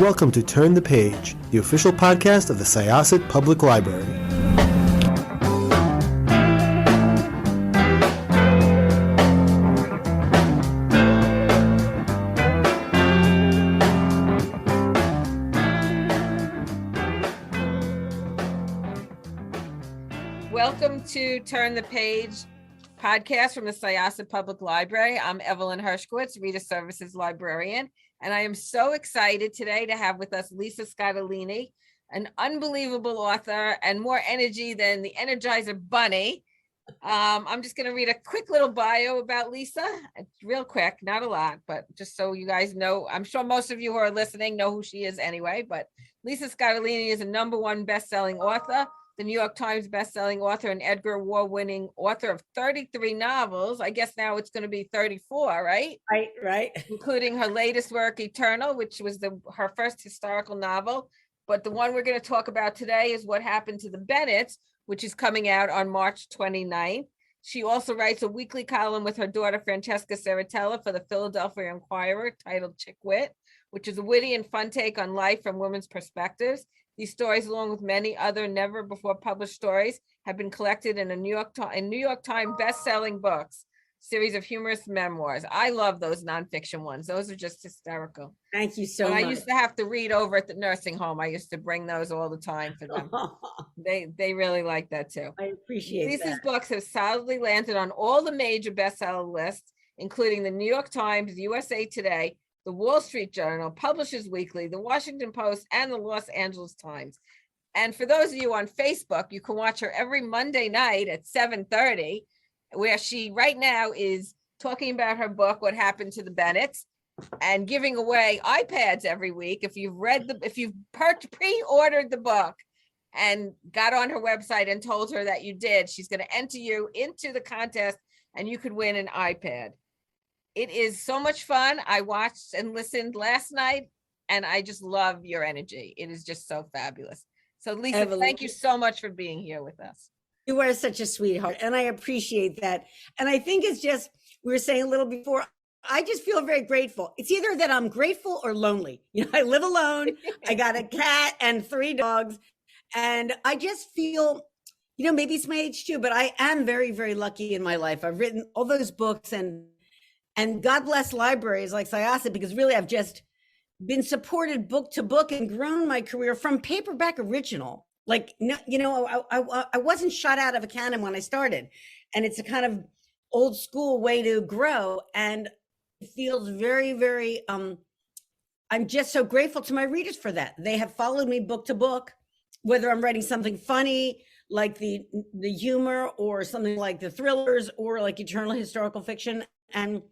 welcome to Turn the Page, the official podcast of the Syosset Public Library. Welcome to Turn the Page podcast from the Syosset Public Library. I'm Evelyn Hershkowitz, Reader Services Librarian, and I am so excited today to have with us Lisa Scottoline, an unbelievable author and more energy than the Energizer Bunny. I'm just going to read a quick little bio about Lisa. It's real quick, not a lot, but just so you guys know. I'm sure most of you who are listening know who she is anyway, but Lisa Scottoline is a #1 best-selling author, the New York Times bestselling author and Edgar Award-winning author of 33 novels. I guess now it's going to be 34, right? Right. Including her latest work, Eternal, which was her first historical novel. But the one we're going to talk about today is What Happened to the Bennetts, which is coming out on March 29th. She also writes a weekly column with her daughter, Francesca Saratella, for the Philadelphia Inquirer titled Chick Wit, which is a witty and fun take on life from women's perspectives. These stories, along with many other never before published stories, have been collected in a New York Times best-selling books, series of humorous memoirs. I love those nonfiction ones. Those are just hysterical. Thank you so much. I used to have to read over at the nursing home. I used to bring those all the time for them. They really like that too. I appreciate that. Lisa's books have solidly landed on all the major bestseller lists, including the New York Times, USA Today, the Wall Street Journal, Publishers Weekly, the Washington Post, and the Los Angeles Times. And for those of you on Facebook, you can watch her every Monday night at 7:30, where she right now is talking about her book, What Happened to the Bennetts, and giving away iPads every week. If you've pre-ordered the book and got on her website and told her that you did, she's going to enter you into the contest and you could win an iPad. It is so much fun. I watched and listened last night, and I just love your energy. It is just so fabulous. So, Lisa, Evelyn, thank you so much for being here with us. You are such a sweetheart, and I appreciate that. And I think it's just, we were saying a little before, I just feel very grateful. It's either that I'm grateful or lonely. I live alone. I got a cat and 3 dogs, and I just feel, maybe it's my age too, but I am very, very lucky in my life. I've written all those books, and God bless libraries like Syosset, because really I've just been supported book to book and grown my career from paperback original. I wasn't shot out of a cannon when I started, and it's a kind of old school way to grow. And it feels very, very, I'm just so grateful to my readers for that. They have followed me book to book, whether I'm writing something funny, like the humor, or something like the thrillers, or like eternal historical fiction. And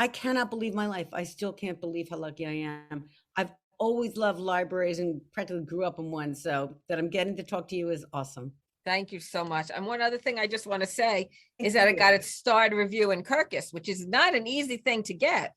I cannot believe my life. I still can't believe how lucky I am. I've always loved libraries and practically grew up in one. So that I'm getting to talk to you is awesome. Thank you so much. And one other thing I just want to say is that it got its starred review in Kirkus, which is not an easy thing to get.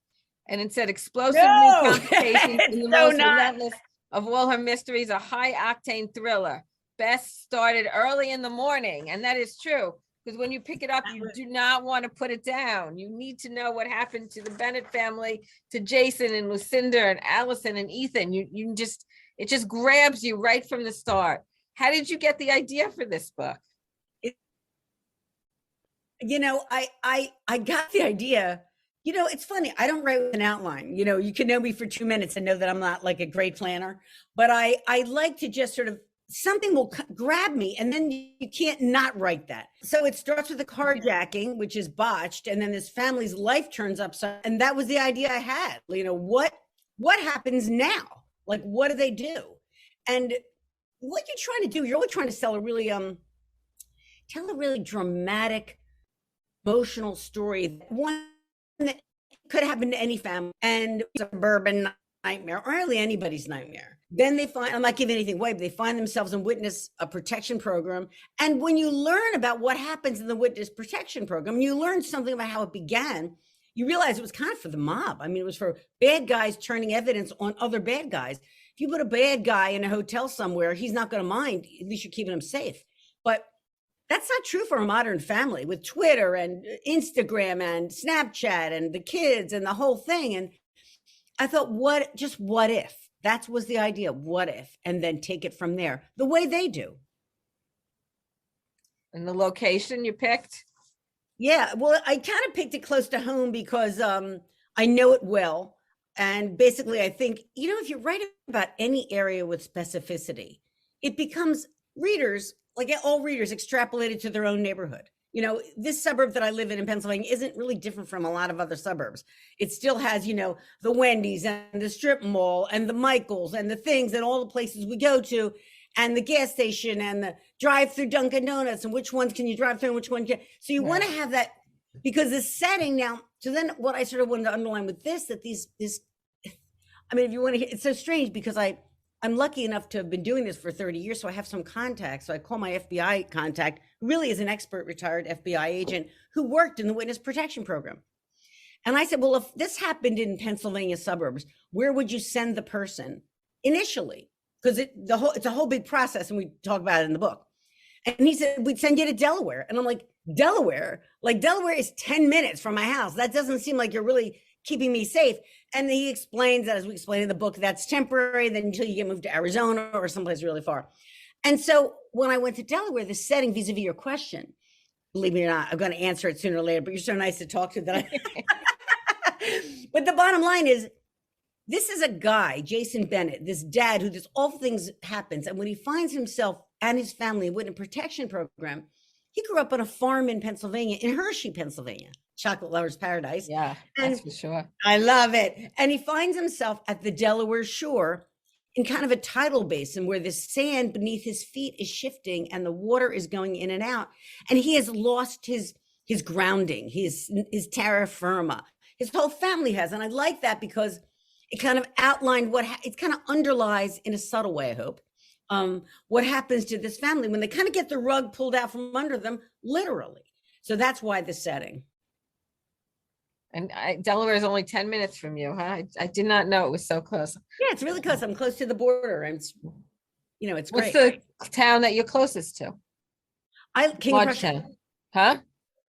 And it said explosive new complications in the most relentless of all her mysteries, a high octane thriller. Best started early in the morning. And that is true. Because when you pick it up, you do not want to put it down. You need to know what happened to the Bennett family, to Jason and Lucinda and Allison and Ethan. It just grabs you right from the start. How did you get the idea for this book? I got the idea. It's funny. I don't write with an outline. You can know me for 2 minutes and know that I'm not like a great planner, but I like to just sort of, something will grab me, and then you can't not write that. So it starts with the carjacking, which is botched, and then this family's life turns upside. And that was the idea I had. What happens now? Like, what do they do? And what you're trying to do, you're only trying to tell a really dramatic, emotional story. One that could happen to any family, and suburban nightmare, or really anybody's nightmare. Then they find, I'm not giving anything away, but they find themselves in witness a protection program. And when you learn about what happens in the witness protection program, you learn something about how it began. You realize it was kind of for the mob. I mean, it was for bad guys turning evidence on other bad guys. If you put a bad guy in a hotel somewhere, he's not going to mind. At least you're keeping him safe. But that's not true for a modern family with Twitter and Instagram and Snapchat and the kids and the whole thing. And I thought, what if? That was the idea. What if? And then take it from there, the way they do. And the location you picked? Yeah, well, I kind of picked it close to home because I know it well. And basically, I think, if you write about any area with specificity, it becomes readers, like all readers, extrapolated to their own neighborhood. This suburb that I live in Pennsylvania isn't really different from a lot of other suburbs. It still has, the Wendy's and the strip mall and the Michaels and the things and all the places we go to and the gas station and the drive-through Dunkin' Donuts and which ones can you drive through and which one can. So you want to have that because the setting now. So then what I sort of wanted to underline with this, that if you want to hear, it's so strange because I'm lucky enough to have been doing this for 30 years. So I have some contacts. So I call my FBI contact, who really is an expert retired FBI agent who worked in the witness protection program. And I said, well, if this happened in Pennsylvania suburbs, where would you send the person initially? Because it's a whole big process. And we talk about it in the book. And he said, we'd send you to Delaware. And I'm like, Delaware? Like Delaware is 10 minutes from my house. That doesn't seem like you're really keeping me safe. And he explains that, as we explain in the book, that's temporary, then until you get moved to Arizona or someplace really far. And so when I went to Delaware, the setting vis-a-vis your question, believe me or not, I'm going to answer it sooner or later, but you're so nice to talk to that. But the bottom line is, this is a guy, Jason Bennett, this dad who this awful things happens. And when he finds himself and his family in witness protection program, he grew up on a farm in Pennsylvania, in Hershey, Pennsylvania. Chocolate lover's paradise. Yeah, that's for sure. I love it. And he finds himself at the Delaware shore in kind of a tidal basin where the sand beneath his feet is shifting and the water is going in and out. And he has lost his grounding, his terra firma. His whole family has. And I like that because it kind of outlined it kind of underlies in a subtle way, I hope, what happens to this family when they kind of get the rug pulled out from under them, literally. So that's why the setting. And Delaware is only 10 minutes from you, huh? I did not know it was so close. Yeah, it's really close. I'm close to the border, and it's great. What's the town that you're closest to? King of Prussia. Huh?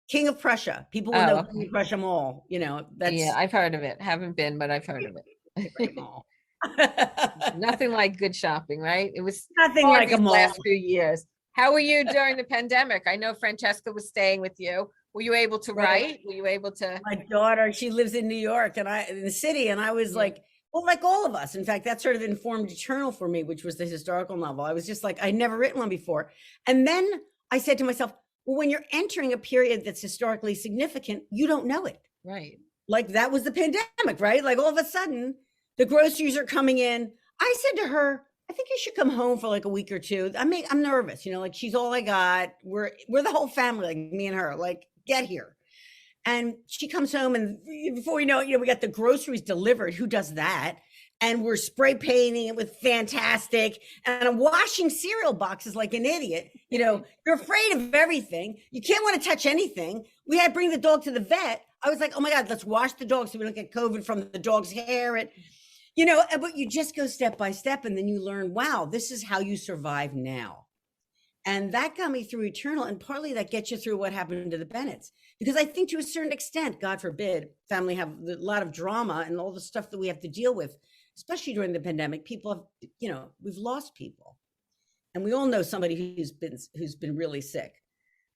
King of Prussia. People will know King of Prussia Mall. That's I've heard of it. Haven't been, but I've heard of it. Nothing like good shopping, right? It was nothing like a mall. Last few years. How were you during the pandemic? I know Francesca was staying with you. Were you able to write? Were you able to? My daughter, she lives in New York and in the city. And I was like, well, like all of us. In fact, that sort of informed Eternal for me, which was the historical novel. I was just like, I'd never written one before. And then I said to myself, well, when you're entering a period that's historically significant, you don't know it. Right. Like that was the pandemic, right? Like all of a sudden, the groceries are coming in. I said to her, I think you should come home for like a week or two. I'm nervous, like she's all I got. We're the whole family, like me and her, like get here. And she comes home and before we know it, we got the groceries delivered. Who does that? And we're spray painting it with fantastic. And I'm washing cereal boxes like an idiot. You're afraid of everything. You can't want to touch anything. We had to bring the dog to the vet. I was like, oh my God, let's wash the dog so we don't get COVID from the dog's hair. And, but you just go step by step and then you learn, wow, this is how you survive now. And that got me through Eternal. And partly that gets you through what happened to the Bennetts. Because I think to a certain extent, God forbid, family have a lot of drama and all the stuff that we have to deal with, especially during the pandemic. People have, we've lost people. And we all know somebody who's been really sick.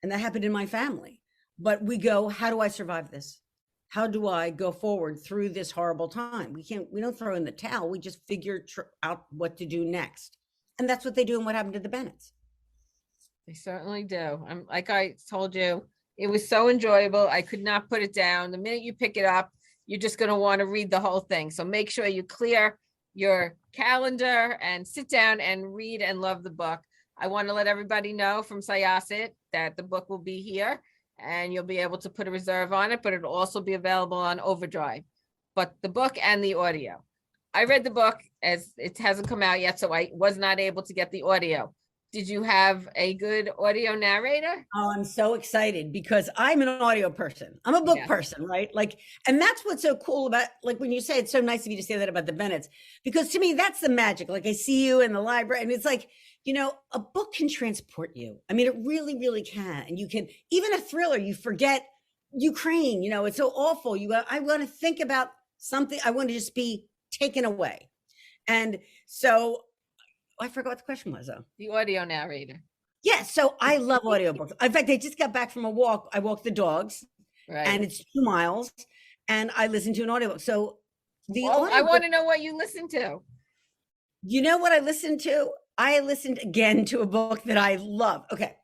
And that happened in my family. But we go, how do I survive this? How do I go forward through this horrible time? We don't throw in the towel. We just figure out what to do next. And that's what they do and what happened to the Bennetts. They certainly do. Like I told you, it was so enjoyable. I could not put it down. The minute you pick it up, you're just going to want to read the whole thing. So make sure you clear your calendar and sit down and read and love the book. I want to let everybody know from Syosset that the book will be here and you'll be able to put a reserve on it, but it'll also be available on Overdrive. But the book and the audio. I read the book as it hasn't come out yet, so I was not able to get the audio. Did you have a good audio narrator? Oh, I'm so excited because I'm an audio person. I'm a book person, right? Like, and that's what's so cool about, like, when you say it's so nice of you to say that about the Bennetts, because to me, that's the magic. Like I see you in the library and it's like, a book can transport you. I mean, it really, really can. And you can, even a thriller, you forget Ukraine, it's so awful. I want to think about something. I want to just be taken away. And so I forgot what the question was though. The audio narrator. Yeah, so I love audiobooks. In fact, I just got back from a walk. I walked the dogs, Right. and it's 2 miles, and I listened to an audiobook. So I want to know what you listen to. You know what I listened to? I listened again to a book that I love. Okay,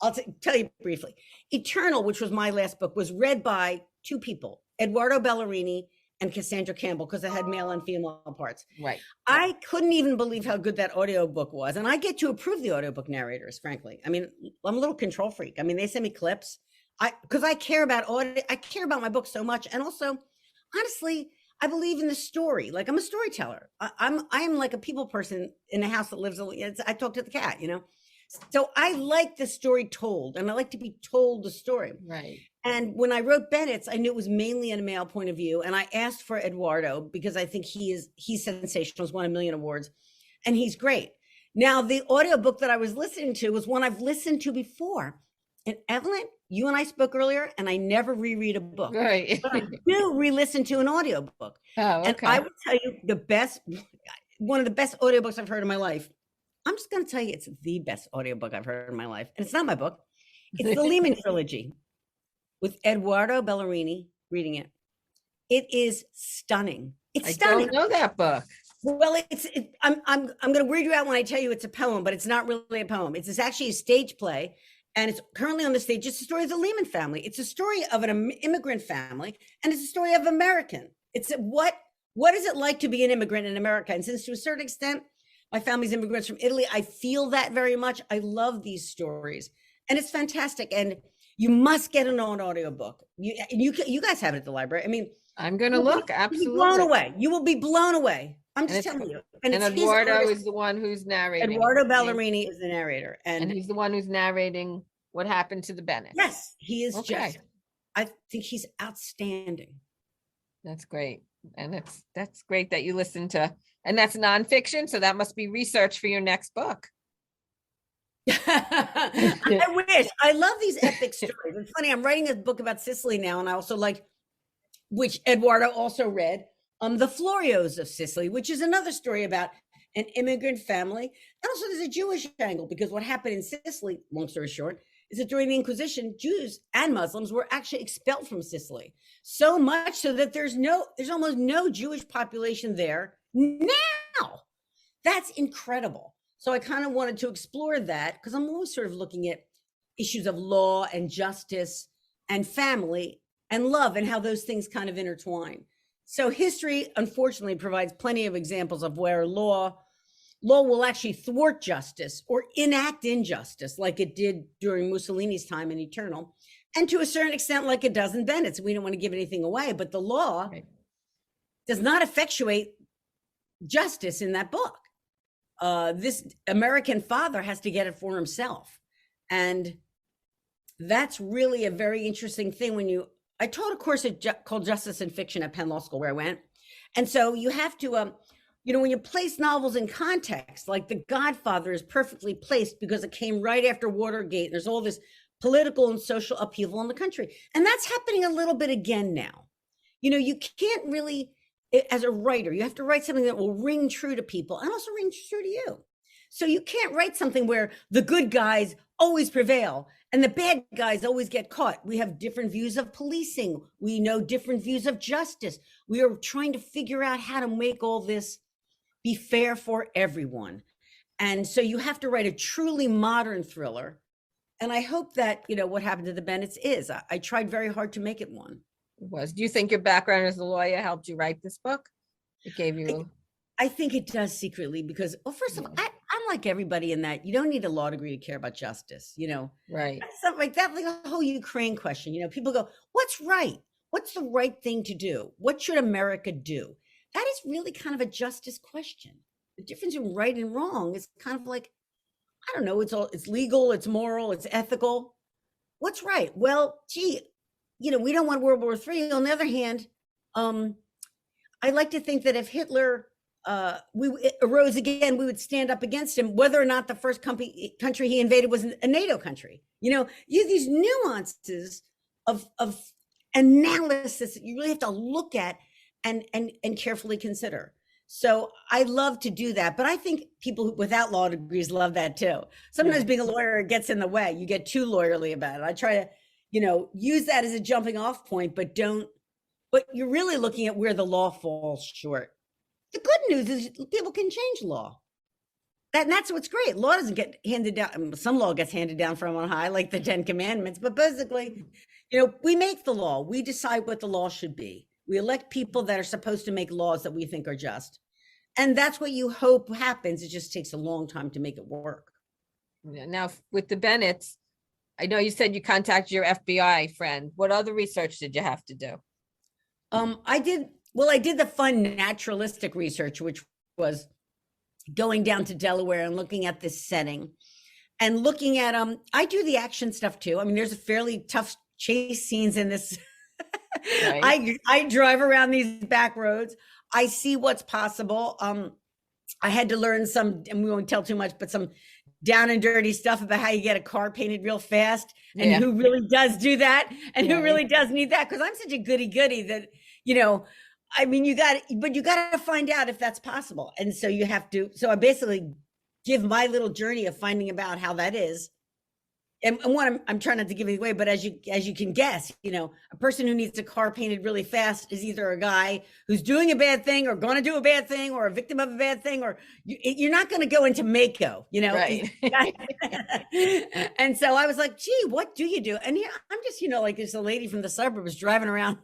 I'll tell you briefly. Eternal, which was my last book, was read by 2 people, Eduardo Bellerini and Cassandra Campbell, because it had male and female parts. Right. I couldn't even believe how good that audiobook was. And I get to approve the audiobook narrators, frankly. I mean, I'm a little control freak. I mean, they send me clips. Because I care about audio, I care about my book so much. And also, honestly, I believe in the story. Like, I'm a storyteller. I'm like a people person in a house that lives, I talk to the cat, you know? So I like the story told, and I like to be told the story. Right. And when I wrote Bennetts, I knew it was mainly in a male point of view. And I asked for Eduardo because I think he's sensational. He's won a million awards, and he's great. Now, the audiobook that I was listening to was one I've listened to before. And Evelyn, you and I spoke earlier, and I never reread a book. Right. But I do re-listen to an audiobook. Oh, okay. And I would tell you one of the best audiobooks I've heard in my life. I'm just going to tell you it's the best audiobook I've heard in my life. And it's not my book. It's the Lehman trilogy with Eduardo Bellerini reading it. It is stunning. It's stunning. I don't know that book. Well, I'm going to weird you out when I tell you it's a poem, but it's not really a poem. It's actually a stage play, and it's currently on the stage. It's the story of the Lehman family. It's a story of an immigrant family, and it's a story of American. It's what is it like to be an immigrant in America? And since to a certain extent, my family's immigrants from Italy, I feel that very much. I love these stories, and it's fantastic. And you must get an audiobook. You guys have it at the library. I mean, I'm going to look. Absolutely. You'll be blown away. You will be blown away. I'm just telling you. And Eduardo is the one who's narrating. Eduardo Bellerini is the narrator. And he's the one who's narrating what happened to the Bennetts. Yes, he is. Okay. I think he's outstanding. That's great. And that's great that you listen to, and that's nonfiction. So that must be research for your next book. I wish. I love these epic stories. It's funny. I'm writing a book about Sicily now, and I also like, which Eduardo also read, The Florios of Sicily, which is another story about an immigrant family. And also there's a Jewish angle, because what happened in Sicily, long story short, is that during the Inquisition, Jews and Muslims were actually expelled from Sicily. So much so that there's almost no Jewish population there now. That's incredible. So I kind of wanted to explore that, because I'm always sort of looking at issues of law and justice and family and love, and how those things kind of intertwine. So history, unfortunately, provides plenty of examples of where law will actually thwart justice or enact injustice, like it did during Mussolini's time in Eternal, and to a certain extent, like it does in Bennett's. We don't want to give anything away, but the law does not effectuate justice in that book. This American father has to get it for himself. And that's really a very interesting thing. I taught a course called Justice in Fiction at Penn Law School, where I went. And so you have to, when you place novels in context, like The Godfather is perfectly placed because it came right after Watergate. And there's all this political and social upheaval in the country. And that's happening a little bit again now. You can't really, as a writer, you have to write something that will ring true to people and also ring true to you. So you can't write something where the good guys always prevail and the bad guys always get caught. We have different views of policing. We know different views of justice. We are trying to figure out how to make all this be fair for everyone. And so you have to write a truly modern thriller. And I hope that, what happened to the Bennetts is. I tried very hard to make it one. Do you think your background as a lawyer helped you write this book? It gave you. I think it does secretly, because, well, first of all, I'm like everybody in that you don't need a law degree to care about justice, Right. Something like that, like a whole Ukraine question. People go, what's right? What's the right thing to do? What should America do? That is really kind of a justice question. The difference in right and wrong is kind of like, I don't know, it's legal, it's moral, it's ethical. What's right? Well, gee, we don't want World War III. On the other hand, I like to think that if Hitler arose again, we would stand up against him, whether or not the first country he invaded was a NATO country. You have these nuances of analysis that you really have to look at and carefully consider. So I love to do that, but I think people without law degrees love that too. Sometimes being a lawyer gets in the way. You get too lawyerly about it. I try to, use that as a jumping off point, but you're really looking at where the law falls short. The good news is people can change law. That's what's great. Law doesn't get handed down. Some law gets handed down from on high, like the 10 Commandments, but basically, we make the law. We decide what the law should be. We elect people that are supposed to make laws that we think are just. And that's what you hope happens. It just takes a long time to make it work. Now, with the Bennetts, I know you said you contacted your FBI friend. What other research did you have to do? I did the fun naturalistic research, which was going down to Delaware and looking at this setting and looking at, I do the action stuff too. I mean, there's a fairly tough chase scenes in this. Right. I drive around these back roads. I see what's possible. I had to learn some, and we won't tell too much, but some down and dirty stuff about how you get a car painted real fast and who really does do that and who really does need that. Cause I'm such a goody that, I mean, you got to find out if that's possible. And so so I basically give my little journey of finding about how that is. And what I'm trying not to give it away, but as you can guess, a person who needs a car painted really fast is either a guy who's doing a bad thing or going to do a bad thing or a victim of a bad thing, or you're not going to go into Mako, Right. And so I was like, gee, what do you do? And I'm just, like there's a lady from the suburbs driving around,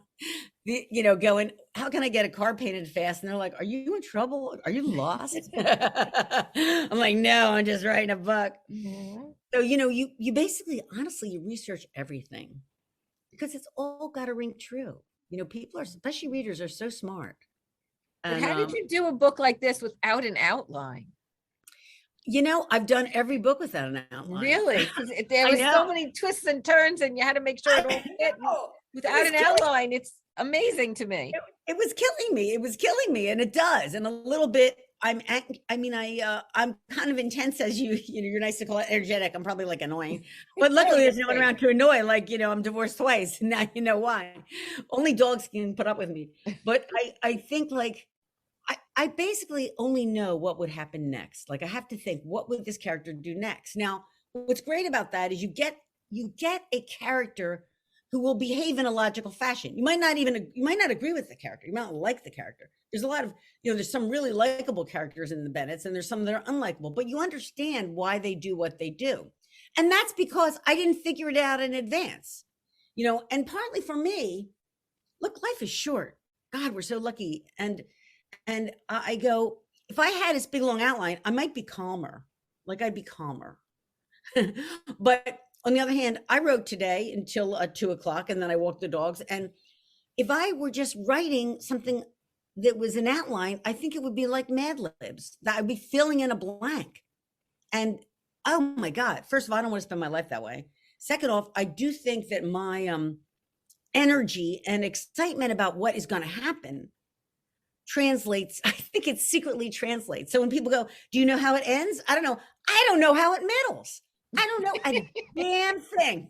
going, how can I get a car painted fast? And they're like, are you in trouble? Are you lost? I'm like, no, I'm just writing a book. Mm-hmm. So, you basically, honestly, you research everything because it's all got to ring true. People especially readers are so smart. And how did you do a book like this without an outline? I've done every book without an outline. Really? There were so many twists and turns and you had to make sure it all fit. Without an outline, it's amazing to me. It was killing me. It was killing me. And it does. And a little bit, I'm kind of intense, as you're nice to call it energetic. I'm probably like annoying, but luckily there's no one around to annoy. Like, I'm divorced twice. And now you know why. Only dogs can put up with me. But I think like, I basically only know what would happen next. Like I have to think, what would this character do next? Now, what's great about that is you get a character who will behave in a logical fashion. You might not agree with the character. You might not like the character. There's a lot of, there's some really likable characters in the Bennetts and there's some that are unlikable, but you understand why they do what they do. And that's because I didn't figure it out in advance, and partly for me, look, life is short. God, we're so lucky. And I go, if I had this big long outline, I might be calmer. Like I'd be calmer. But on the other hand, I wrote today until 2:00 and then I walked the dogs. And if I were just writing something that was an outline, I think it would be like Mad Libs, that I'd be filling in a blank. And oh my God, first of all, I don't want to spend my life that way. Second off, I do think that my energy and excitement about what is going to happen translates. I think it secretly translates. So when people go, do you know how it ends? I don't know. I don't know how it middles. I don't know a damn thing.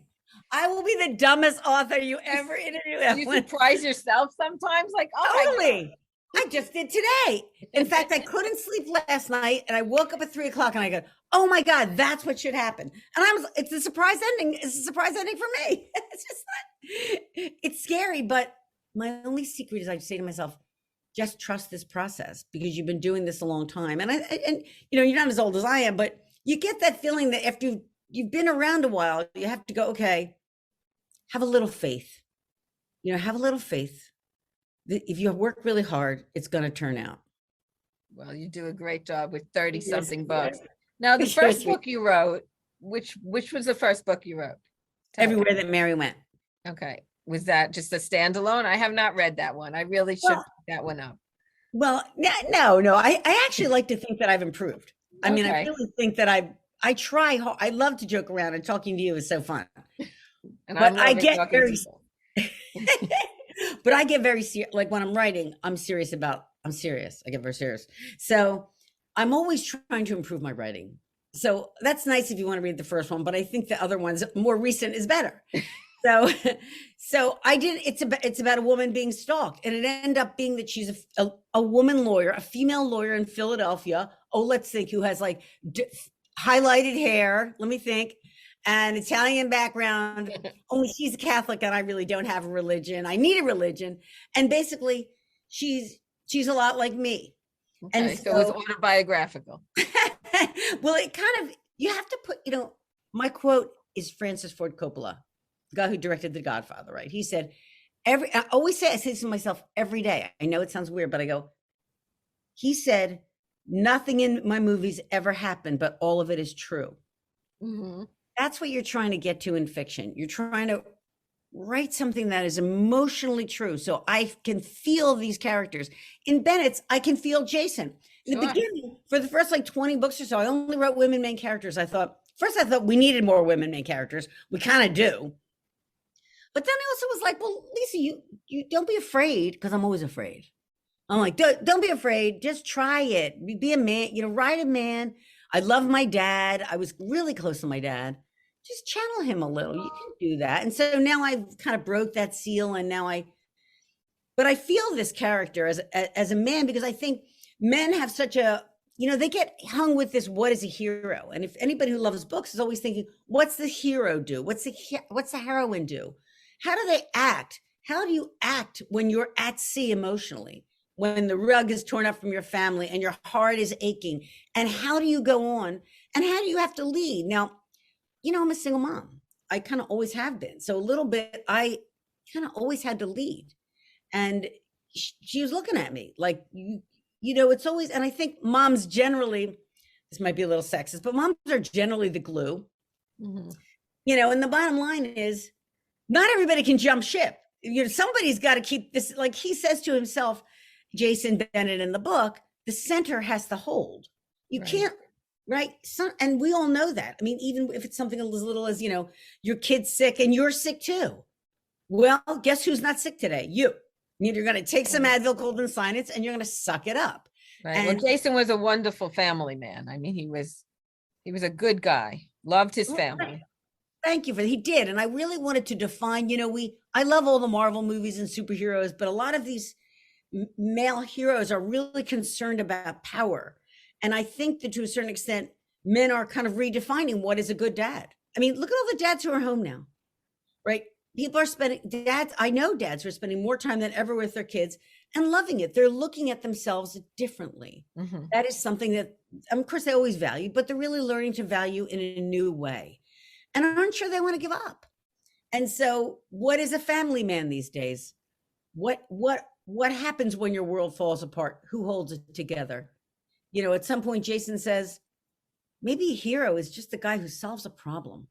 I will be the dumbest author you ever interview. Do you surprise yourself sometimes? Like, oh, totally. I just did today. In fact, I couldn't sleep last night and I woke up at 3:00 and I go, oh my God, that's what should happen. And it's a surprise ending. It's a surprise ending for me. It's just not, it's scary, but my only secret is I say to myself, just trust this process because you've been doing this a long time. And you're not as old as I am, but you get that feeling that after you've been around a while, you have to go, okay, have a little faith, have a little faith. If you work really hard, it's going to turn out. Well, you do a great job with 30 something books. Now, the first book you wrote, which was the first book you wrote? Everywhere That Mary Went. Okay. Was that just a standalone? I have not read that one. I really should pick that one up. Well, no. I actually like to think that I've improved. I mean, I really think that I try hard. I love to joke around, and talking to you is so fun. And I get very but I get very serious. Like when I'm writing, I'm serious. I get very serious. So I'm always trying to improve my writing. So that's nice if you want to read the first one, but I think the other ones, more recent, is better. So, so I did. It's about a woman being stalked, and it ended up being that she's a woman lawyer, a female lawyer in Philadelphia. Oh, let's think, who has like highlighted hair. Let me think, an Italian background. Only she's a Catholic, and I really don't have a religion. I need a religion, and basically, she's a lot like me. Okay, And so it was autobiographical. well, it kind of, you have to put, my quote is Francis Ford Coppola, the guy who directed The Godfather, right? He said, I say to myself every day, I know it sounds weird, but I go, he said, nothing in my movies ever happened, but all of it is true. Mm-hmm. That's what you're trying to get to in fiction. You're trying to write something that is emotionally true. So I can feel these characters. In Bennett's, I can feel Jason. In the beginning, for the first like 20 books or so, I only wrote women main characters. I thought we needed more women main characters. We kind of do. But then I also was like, well, Lisa, you don't be afraid, because I'm always afraid. I'm like, don't be afraid. Just try it. Be a man, write a man. I love my dad. I was really close to my dad. Just channel him a little. You can do that. And so now I've kind of broke that seal, and now but I feel this character as a man, because I think men have such a, they get hung with this, what is a hero? And if anybody who loves books is always thinking, what's the hero do? What's the heroine do? How do they act? How do you act when you're at sea emotionally? When the rug is torn up from your family and your heart is aching? And how do you go on? And how do you have to lead? Now, I'm a single mom. I kind of always have been. So a little bit, I kind of always had to lead. And she was looking at me like, it's always, and I think moms generally, this might be a little sexist, but moms are generally the glue. Mm-hmm. And the bottom line is, not everybody can jump ship. Somebody's got to keep this, like he says to himself, Jason Bennett in the book, the center has to hold. You can't, right? And we all know that. I mean, even if it's something as little as, your kid's sick and you're sick too. Well, guess who's not sick today? You. You're going to take some Advil, cold and sinus, and you're going to suck it up. Right. And well, Jason was a wonderful family man. I mean, he was a good guy. Loved his family. Thank you he did. And I really wanted to define, I love all the Marvel movies and superheroes, but a lot of these male heroes are really concerned about power. And I think that to a certain extent, men are kind of redefining what is a good dad. I mean, look at all the dads who are home now, right? People are I know dads who are spending more time than ever with their kids and loving it. They're looking at themselves differently. Mm-hmm. That is something that, of course, they always value, but they're really learning to value in a new way. And aren't sure they want to give up. And so what is a family man these days? What happens when your world falls apart? Who holds it together? At some point, Jason says, maybe a hero is just the guy who solves a problem.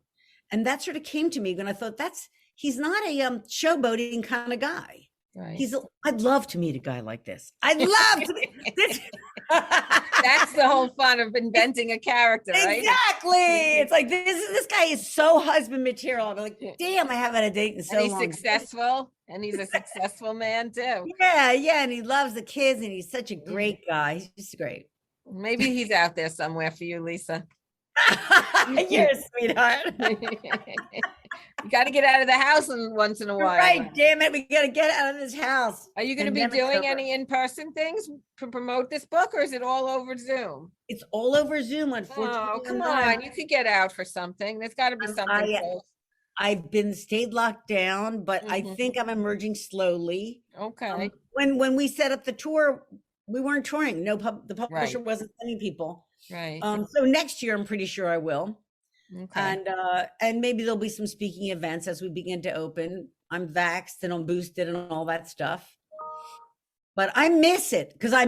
And that sort of came to me when I thought he's not a showboating kind of guy. Right. I'd love to meet a guy like this. I'd love to meet this. That's the whole fun of inventing a character, right? Exactly. It's like, this guy is so husband material. I'm like, damn, I haven't had a date in so long. And he's successful, and he's a successful man too. Yeah, and he loves the kids, and he's such a great guy. He's just great. Maybe he's out there somewhere for you, Lisa. You're a sweetheart. You got to get out of the house once in a while. Right, damn it. We got to get out of this house. Are you going to be doing any in-person things to promote this book, or is it all over Zoom? It's all over Zoom, unfortunately. Oh, come on. You could get out for something. There's got to be something close. I've been stayed locked down, but I think I'm emerging slowly. Okay. When we set up the tour, we weren't touring. The publisher wasn't sending people. Right. So next year, I'm pretty sure I will. Okay. And maybe there'll be some speaking events as we begin to open. I'm vaxxed and I'm boosted and all that stuff. But I miss it because a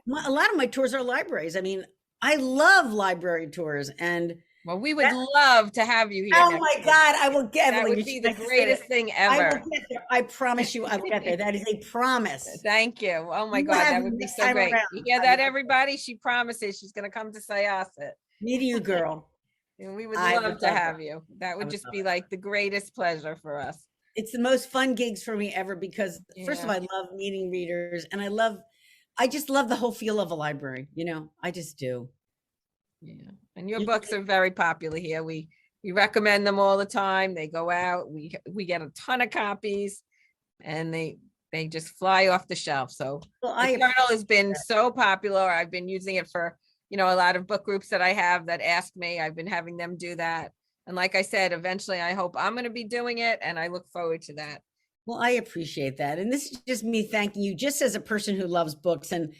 lot of my tours are libraries. I mean, I love library tours, and well, we would love to have you here. Oh my God, I will get. That would be the greatest thing ever. I will get there. I promise you, I'll get there. That is a promise. Thank you. Oh my God, that would be so great. You hear that, everybody? She promises she's going to come to Syosset. Me to you, girl. And we would love to have you. That would just be like the greatest pleasure for us. It's the most fun gigs for me ever because first of all, I love meeting readers, and I just love the whole feel of a library. I just do. Yeah. And your books are very popular here. We We recommend them all the time. They go out. We get a ton of copies, and they just fly off the shelf. So Well, the journal has been so popular. I've been using it for, a lot of book groups that I have that ask me. I've been having them do that. And like I said, eventually I hope I'm going to be doing it, and I look forward to that. Well, I appreciate that. And this is just me thanking you just as a person who loves books. And,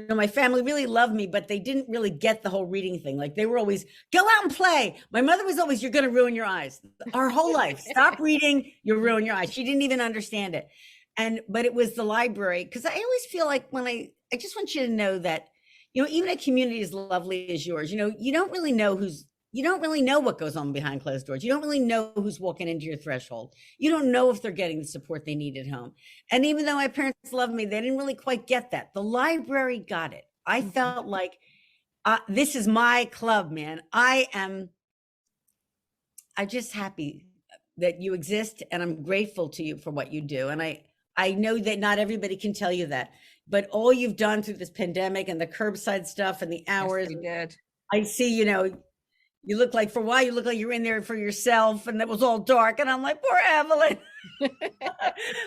my family really loved me, but they didn't really get the whole reading thing. Like they were always, go out and play. My mother was always, you're going to ruin your eyes. Our whole life. Stop reading, you'll ruin your eyes. She didn't even understand it. But it was the library. Because I always feel like I just want you to know that, even a community as lovely as yours, you don't really know what goes on behind closed doors. You don't really know who's walking into your threshold. You don't know if they're getting the support they need at home. And even though my parents loved me, they didn't really quite get that. The library got it. I felt like this is my club, man. I'm just happy that you exist, and I'm grateful to you for what you do. And I know that not everybody can tell you that, but all you've done through this pandemic and the curbside stuff and the hours, Yes, I see, you look like, for a while, you look like you're in there for yourself, and it was all dark. And I'm like, poor Evelyn,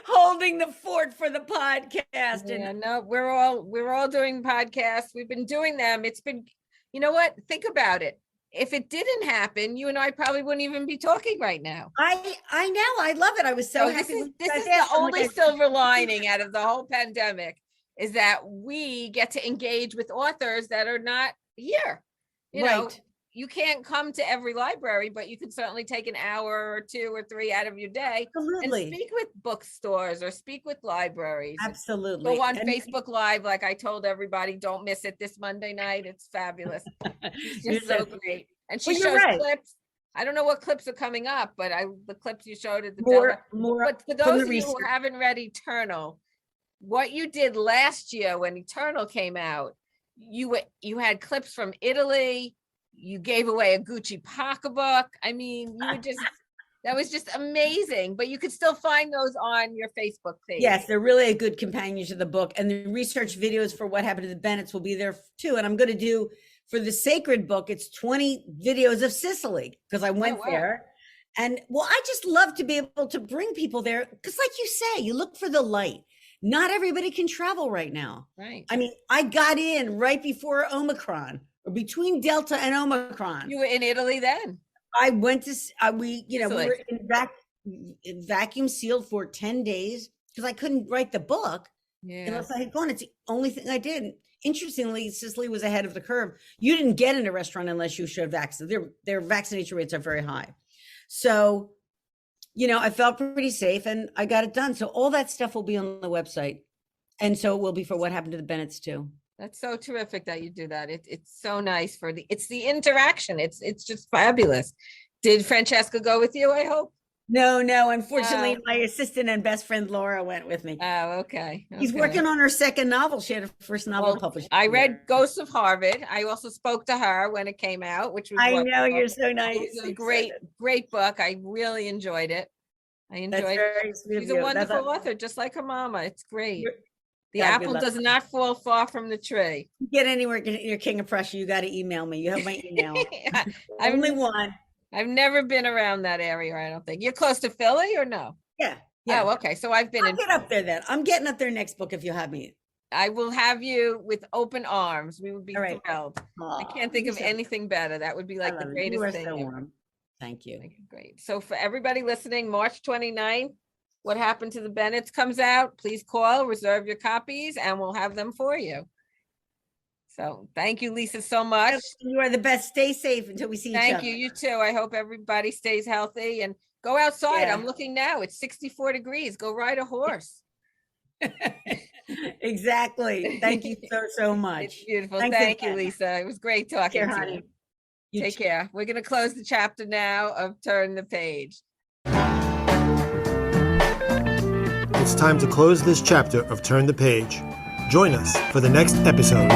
holding the fort for the podcast. Yeah, no, we're all doing podcasts. We've been doing them. It's been, you know what? Think about it. If it didn't happen, you and I probably wouldn't even be talking right now. I know. I love it. I was so happy. This is the only silver lining out of the whole pandemic, is that we get to engage with authors that are not here. You can't come to every library, but you can certainly take an hour or 2 or 3 out of your day and speak with bookstores or speak with libraries. Absolutely. Go on Facebook Live, like I told everybody, don't miss it this Monday night. It's fabulous. It's just so great. And she shows clips. I don't know what clips are coming up, but the clips you showed at the more. But for those of you who haven't read Eternal, what you did last year when Eternal came out, you had clips from Italy. You gave away a Gucci pocketbook. I mean, that was just amazing, but you could still find those on your Facebook page. Yes, they're really a good companion to the book, and the research videos for what happened to the Bennetts will be there too. And I'm going to do, for the sacred book, it's 20 videos of Sicily, because I went there. And I just love to be able to bring people there, because like you say, you look for the light. Not everybody can travel right now. Right. I mean, I got in right before Omicron, or between Delta and Omicron. You were in Italy then? I went to, we were in vacuum sealed for 10 days because I couldn't write the book unless I had gone. It's the only thing I did. Interestingly, Sicily was ahead of the curve. You didn't get in a restaurant unless you showed vaccine. Their vaccination rates are very high. So, I felt pretty safe, and I got it done. So all that stuff will be on the website. And so it will be for what happened to the Bennetts too. That's so terrific that you do that. It's so nice it's the interaction. It's just fabulous. Did Francesca go with you, I hope? No, unfortunately, my assistant and best friend Laura went with me. Oh, okay. She's working on her second novel. She had her first novel published. I read Ghosts of Harvard. I also spoke to her when it came out, which was I know, you're so nice. It was a great book. I really enjoyed it. She's a wonderful author, just like her mama. It's great. The apple does not fall far from the tree. Get anywhere, you're King of Prussia, you got to email me. You have my email. Only one. I've never been around that area, I don't think. You're close to Philly or no? Yeah. Oh, okay. So I'll get up there then. I'm getting up there next book if you have me. I will have you with open arms. We would be thrilled. I can't think of anything better. That would be like the greatest thing. So warm. Thank you. Great. So for everybody listening, March 29th, What Happened to the Bennetts comes out. Please call, reserve your copies, and we'll have them for you. So thank you, Lisa, so much. You are the best. Stay safe until we see each other. Thank you. You too. I hope everybody stays healthy and go outside. I'm looking now. It's 64 degrees. Go ride a horse. Exactly. Thank you so much. It's beautiful. Thank you, Lisa. It was great talking to you. Take care. We're going to close the chapter now of Turn the Page. It's time to close this chapter of Turn the Page. Join us for the next episode.